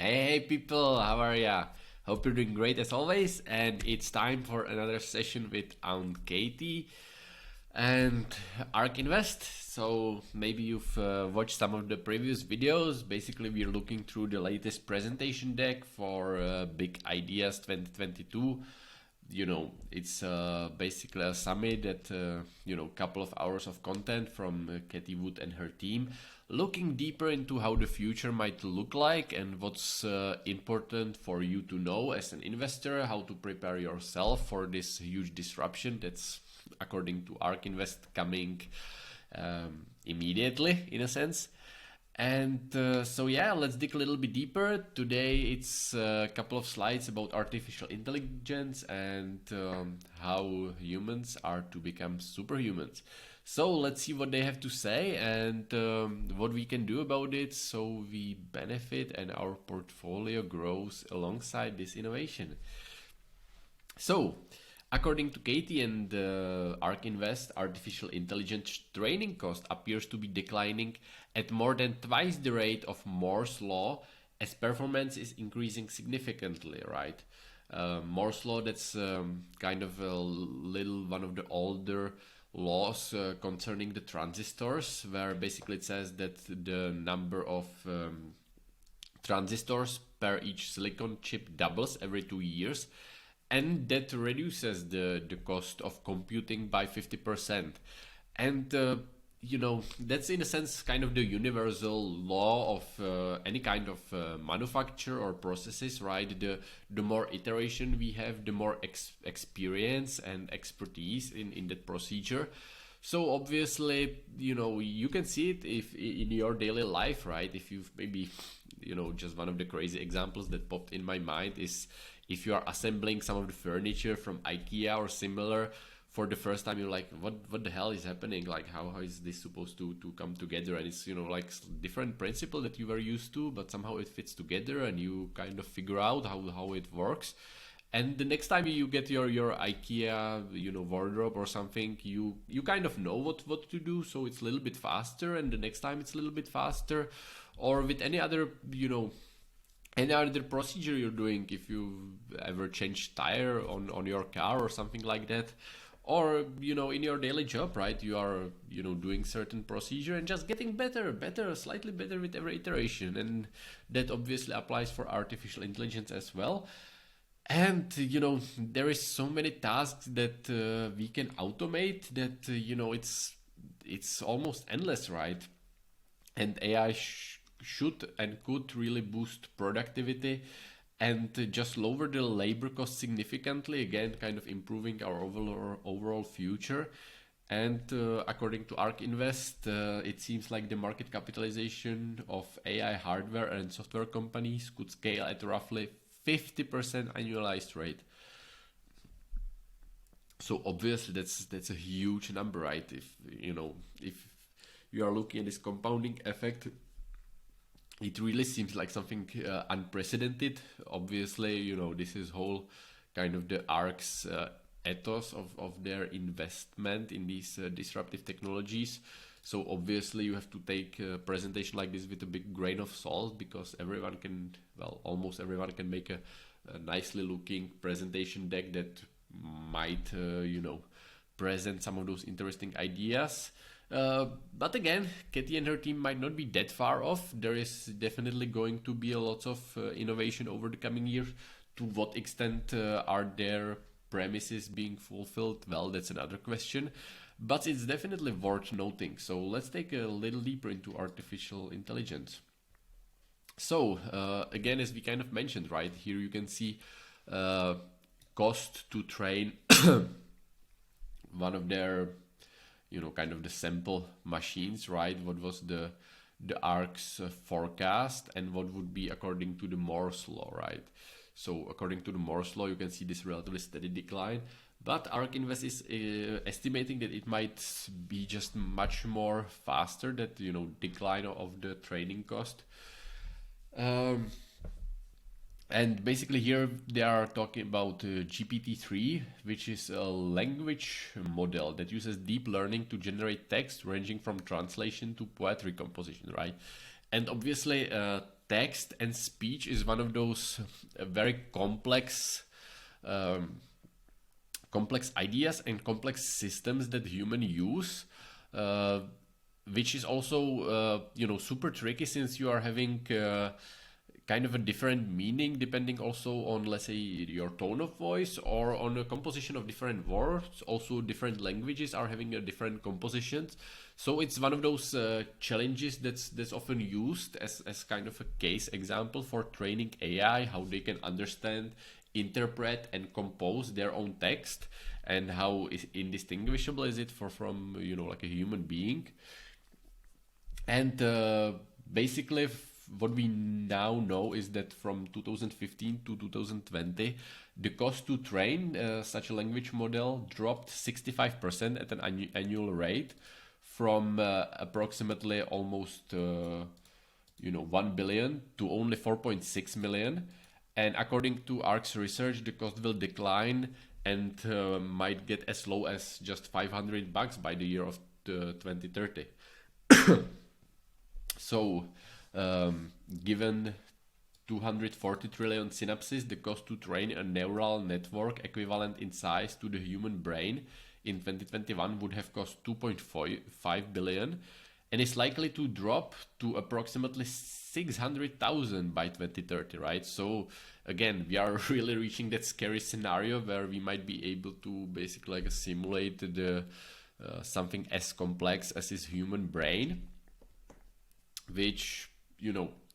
Hey people, how are ya? Hope you're doing great as always, and it's time for another session with Aunt Katie and Ark Invest. So maybe you've watched some of the previous videos. Basically, we're looking through the latest presentation deck for Big Ideas 2022. It's basically a summit that couple of hours of content from Cathie and her team, looking deeper into how the future might look like and what's important for you to know as an investor, how to prepare yourself for this huge disruption that's, according to ARK Invest, coming immediately, in a sense. And let's dig a little bit deeper. Today it's a couple of slides about artificial intelligence and how humans are to become superhumans. So let's see what they have to say and what we can do about it so we benefit and our portfolio grows alongside this innovation. So, according to Cathie and ARK Invest, artificial intelligence training cost appears to be declining at more than twice the rate of Moore's law as performance is increasing significantly, right? Moore's law, that's kind of a little one of the older laws concerning the transistors, where basically it says that the number of transistors per each silicon chip doubles every 2 years, and that reduces the cost of computing by 50%. And that's in a sense kind of the universal law of any kind of manufacture or processes, right? The more iteration we have, the more experience and expertise in that procedure. So obviously, you can see it if in your daily life, right? If you've maybe, just one of the crazy examples that popped in my mind is if you are assembling some of the furniture from IKEA or similar for the first time, you're like, what the hell is happening? Like, how is this supposed to come together? And it's, like different principle that you were used to, but somehow it fits together and you kind of figure out how it works. And the next time you get your IKEA, wardrobe or something, you kind of know what to do, so it's a little bit faster, and the next time it's a little bit faster. Or with any other, any other procedure you're doing, if you ever change tire on your car or something like that, or in your daily job, right, you are doing certain procedure and just getting better, slightly better with every iteration, and that obviously applies for artificial intelligence as well. And there is so many tasks that we can automate that it's almost endless, right? And AI should and could really boost productivity and just lower the labor cost significantly, again kind of improving our overall future. And according to ARK Invest, it seems like the market capitalization of AI hardware and software companies could scale at roughly 50% annualized rate. So obviously that's a huge number, right? If you are looking at this compounding effect, it really seems like something unprecedented. Obviously, this is whole kind of the ARK's ethos of their investment in these disruptive technologies. So obviously you have to take a presentation like this with a big grain of salt, because almost everyone can make a nicely looking presentation deck that might, present some of those interesting ideas. But again, Cathie and her team might not be that far off. There is definitely going to be a lot of innovation over the coming years. To what extent are their premises being fulfilled? Well, that's another question. But it's definitely worth noting. So let's take a little deeper into artificial intelligence. So again, as we kind of mentioned, right, here you can see cost to train one of their kind of the sample machines, right? What was the ARK's forecast and what would be according to the Moore's law, right? So according to the Moore's law, you can see this relatively steady decline, but ARK Invest is estimating that it might be just much more faster, that decline of the training cost. And basically here they are talking about GPT-3, which is a language model that uses deep learning to generate text ranging from translation to poetry composition, right? And obviously text and speech is one of those very complex ideas and complex systems that humans use, which is also super tricky, since you are having kind of a different meaning depending also on, let's say, your tone of voice, or on a composition of different words. Also different languages are having a different compositions, so it's one of those challenges that's often used as kind of a case example for training AI, how they can understand, interpret and compose their own text, and how is indistinguishable is it from like a human being. And basically what we now know is that from 2015 to 2020, the cost to train such a language model dropped 65% at an annual rate, from approximately almost 1 billion to only 4.6 million. And according to ARC's research, the cost will decline and might get as low as just $500 by the year of 2030. So, given 240 trillion synapses, the cost to train a neural network equivalent in size to the human brain in 2021 would have cost 2.5 billion, and is likely to drop to approximately 600,000 by 2030, right? So again, we are really reaching that scary scenario where we might be able to basically like simulate the something as complex as his human brain, which,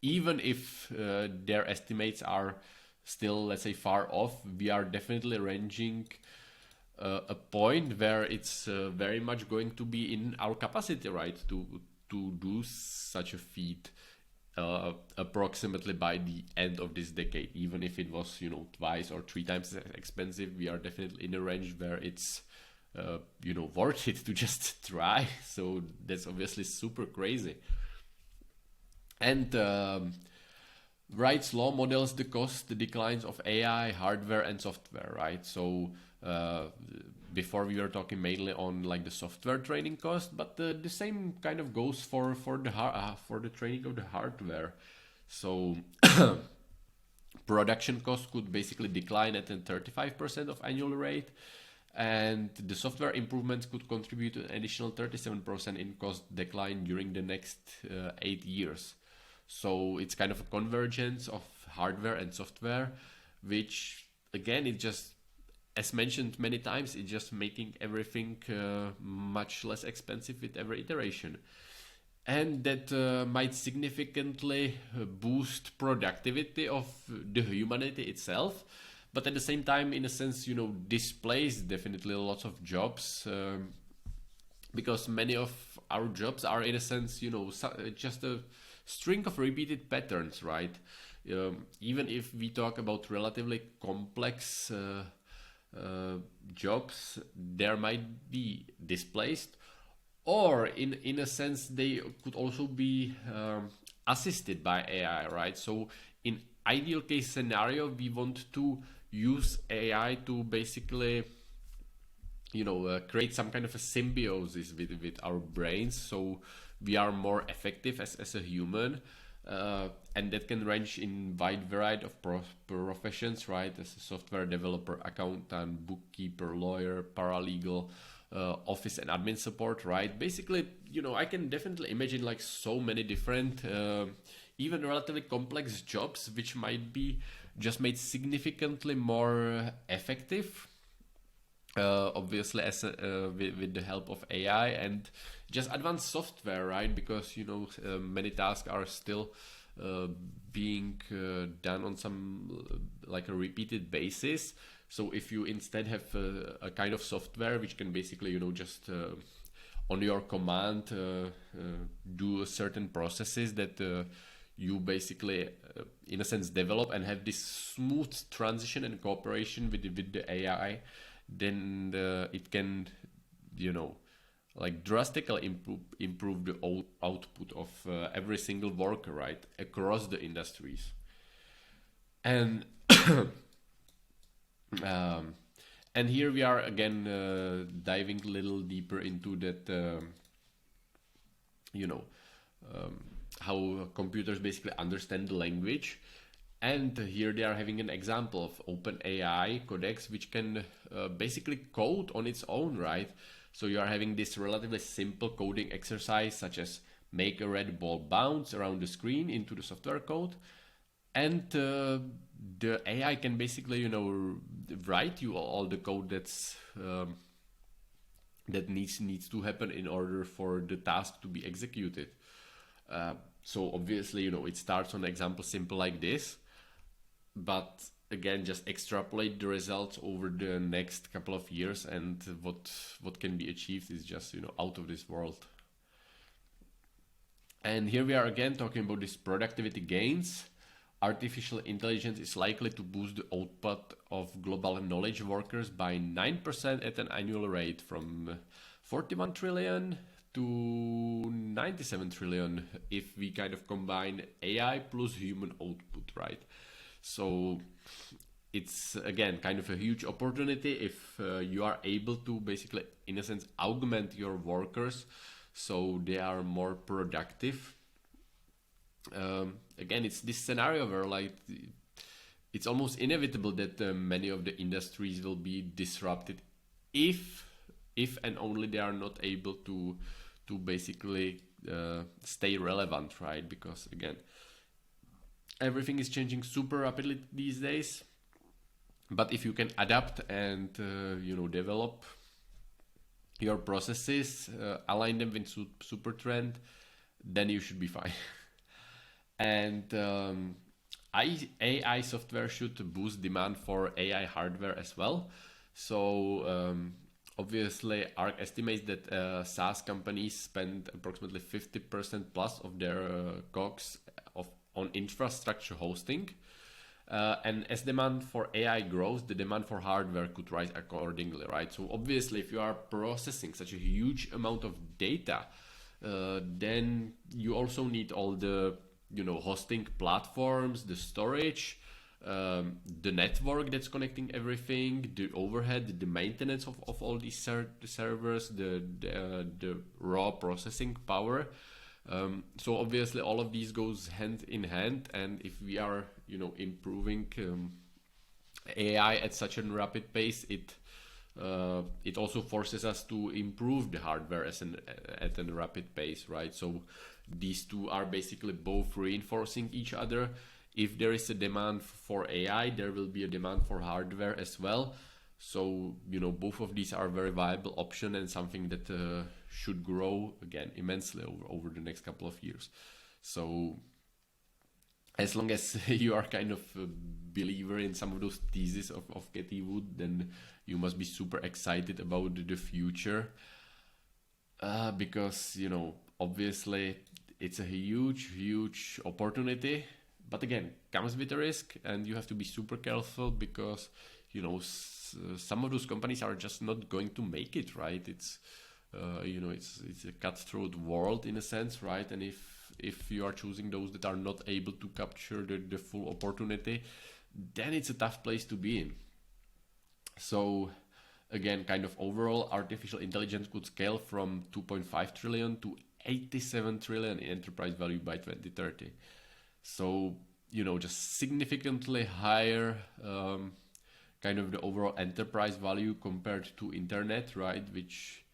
even if their estimates are still, let's say, far off, we are definitely ranging a point where it's very much going to be in our capacity, right, to do such a feat approximately by the end of this decade. Even if it was, twice or three times as expensive, we are definitely in a range where it's worth it to just try. So that's obviously super crazy. And Wright's law models the cost declines of AI hardware and software, right? So before we were talking mainly on like the software training cost, but the same kind of goes for the training of the hardware. So production costs could basically decline at a 35% of annual rate, and the software improvements could contribute to an additional 37% in cost decline during the next 8 years. So it's kind of a convergence of hardware and software, which again, it just, as mentioned many times, it's just making everything much less expensive with every iteration. And that might significantly boost productivity of the humanity itself, but at the same time, in a sense, displace definitely lots of jobs, because many of our jobs are, in a sense, just a string of repeated patterns, right? Even if we talk about relatively complex jobs, there might be displaced, or in a sense they could also be assisted by AI, right? So in ideal case scenario, we want to use AI to basically create some kind of a symbiosis with our brains, so we are more effective as a human, and that can range in wide variety of professions, right? As a software developer, accountant, bookkeeper, lawyer, paralegal, office and admin support, right? Basically, I can definitely imagine like so many different, even relatively complex jobs, which might be just made significantly more effective, obviously with the help of AI and just advanced software, right? Because many tasks are still being done on some like a repeated basis. So if you instead have a kind of software which can basically just on your command do certain processes that you basically in a sense develop and have this smooth transition and cooperation with the AI, then it can like drastically improve the output of every single worker, right, across the industries. And and here we are again diving a little deeper into that how computers basically understand the language. And here they are having an example of OpenAI Codex, which can basically code on its own, right? So you are having this relatively simple coding exercise, such as make a red ball bounce around the screen into the software code, and the AI can basically, write you all the code that needs to happen in order for the task to be executed. So obviously, it starts on an example simple like this, but again, just extrapolate the results over the next couple of years, and what can be achieved is just out of this world. And here we are again talking about these productivity gains. Artificial intelligence is likely to boost the output of global knowledge workers by 9% at an annual rate, from 41 trillion to 97 trillion if we kind of combine AI plus human output, right? So it's again kind of a huge opportunity if you are able to basically, in a sense, augment your workers so they are more productive. Again, it's this scenario where like it's almost inevitable that many of the industries will be disrupted if and only they are not able to basically stay relevant, right? Because again, everything is changing super rapidly these days. But if you can adapt and develop your processes, align them with super trend, then you should be fine. And AI software should boost demand for AI hardware as well. So obviously, ARC estimates that SaaS companies spend approximately 50% plus of their COGS on infrastructure hosting. And as demand for AI grows, the demand for hardware could rise accordingly, right? So obviously, if you are processing such a huge amount of data, then you also need all the hosting platforms, the storage, the network that's connecting everything, the overhead, the maintenance of all these servers, the raw processing power. So obviously all of these goes hand in hand, and if we are improving AI at such a rapid pace, it also forces us to improve the hardware at a rapid pace, right? So these two are basically both reinforcing each other. If there is a demand for AI, there will be a demand for hardware as well. So both of these are very viable option and something that should grow again immensely over the next couple of years. So as long as you are kind of a believer in some of those theses of Cathie Wood, then you must be super excited about the future, because obviously it's a huge opportunity, but again comes with a risk, and you have to be super careful because some of those companies are just not going to make it, right? It's it's a cutthroat world in a sense, right? And if you are choosing those that are not able to capture the full opportunity, then it's a tough place to be in. So again, kind of overall, artificial intelligence could scale from 2.5 trillion to 87 trillion in enterprise value by 2030. So just significantly higher kind of the overall enterprise value compared to internet, right? Which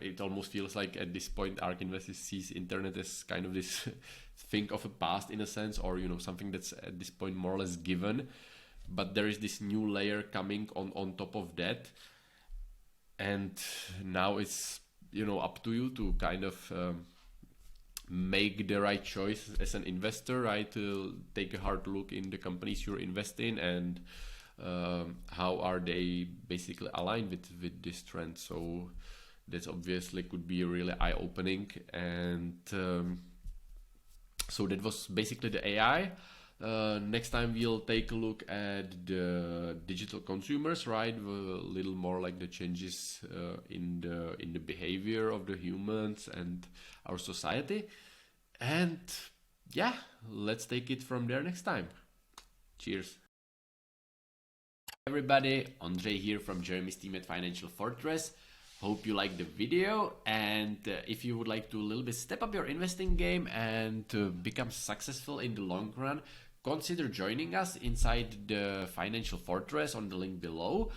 it almost feels like at this point ARK Investors sees internet as kind of this thing of a past in a sense, or something that's at this point more or less given. But there is this new layer coming on top of that, and now it's up to you to kind of make the right choice as an investor, right? To take a hard look in the companies you're investing, and how are they basically aligned with this trend. So that obviously could be really eye-opening. And so that was basically the AI. Next time we'll take a look at the digital consumers, right? A little more like the changes in the behavior of the humans and our society. And yeah, let's take it from there next time. Cheers. Everybody, Andre here from Jeremy's team at Financial Fortress. Hope you like the video, and if you would like to a little bit step up your investing game and to become successful in the long run, consider joining us inside the Financial Fortress on the link below.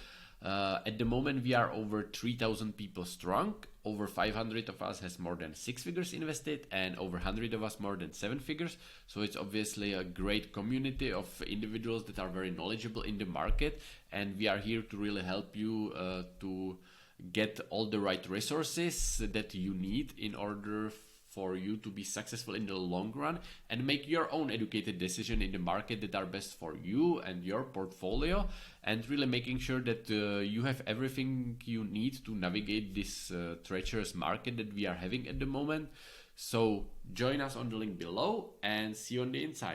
At the moment, we are over 3,000 people strong. Over 500 of us has more than 6 figures invested, and over 100 of us more than 7 figures. So it's obviously a great community of individuals that are very knowledgeable in the market, and we are here to really help you to get all the right resources that you need in order for you to be successful in the long run and make your own educated decision in the market that are best for you and your portfolio, and really making sure that you have everything you need to navigate this treacherous market that we are having at the moment. So join us on the link below and see you on the inside.